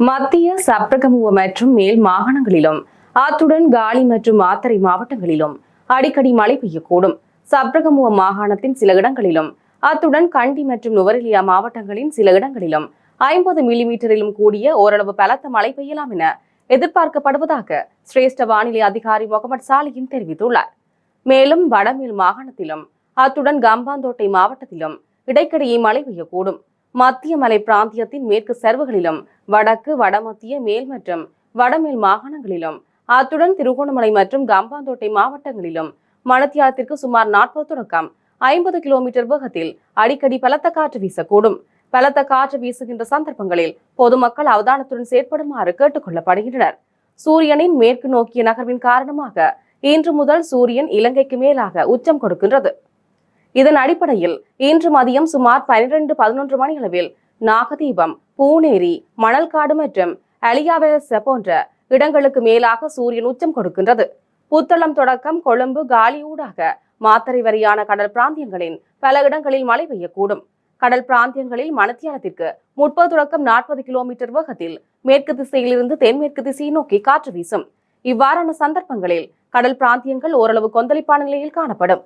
மத்திய சப்ரகமுவ மற்றும் மேல் மாகாணங்களிலும் அத்துடன் காலி மற்றும் மாத்தறை மாவட்டங்களிலும் அடிக்கடி மழை பெய்யக்கூடும். சப்ரகமுவ மாகாணத்தின் சில இடங்களிலும் அத்துடன் கண்டி மற்றும் நுவரெலியா மாவட்டங்களின் சில இடங்களிலும் 50 மில்லிமீட்டரிலும் கூடிய ஓரளவு பலத்த மழை பெய்யலாம் என எதிர்பார்க்கப்படுவதாக சிரேஷ்ட வானிலை அதிகாரி முகமது சாலிஹின் தெரிவித்துள்ளார். மேலும் வடமேல் மாகாணத்திலும் அத்துடன் கம்பாந்தோட்டை மாவட்டத்திலும் இடைக்கிடையே மழை பெய்யக்கூடும். மத்திய மலை பிராந்தியத்தின் மேற்கு சரிவுகளிலும் வடக்கு வடமத்திய மேல் மற்றும் வடமேல் மாகாணங்களிலும் அத்துடன் திருகோணமலை மற்றும் கம்பாந்தோட்டை மாவட்டங்களிலும் மணித்தியாலத்திற்கு சுமார் 40 தொடக்கம் 50 கிலோமீட்டர் வேகத்தில் அடிக்கடி பலத்த காற்று வீசக்கூடும். பலத்த காற்று வீசுகின்ற சந்தர்ப்பங்களில் பொதுமக்கள் அவதானத்துடன் செயற்படுமாறு கேட்டுக் கொள்ளப்படுகின்றனர். சூரியனின் மேற்கு நோக்கிய நகர்வின் காரணமாக இன்று முதல் சூரியன் இலங்கைக்கு மேலாக உச்சம் கொடுக்கின்றது. இதன் அடிப்படையில் இன்று மதியம் சுமார் 12-11 மணி அளவில் நாகதீபம், பூனேரி, மணல்காடு மற்றும் அலியாவெலச போன்ற இடங்களுக்கு மேலாக சூரியன் உச்சம் கொடுக்கின்றது. புத்தளம் தொடக்கம் கொழும்பு காலி ஊடாக மாத்தறை வரையான கடல் பிராந்தியங்களின் பல இடங்களில் மழை பெய்யக்கூடும். கடல் பிராந்தியங்களில் மணித்தியாலத்திற்கு 30 தொடக்கம் 40 கிலோமீட்டர் வேகத்தில் மேற்கு திசையிலிருந்து தென்மேற்கு திசையை நோக்கி காற்று வீசும். இவ்வாறான சந்தர்ப்பங்களில் கடல் பிராந்தியங்கள் ஓரளவு கொந்தளிப்பான நிலையில் காணப்படும்.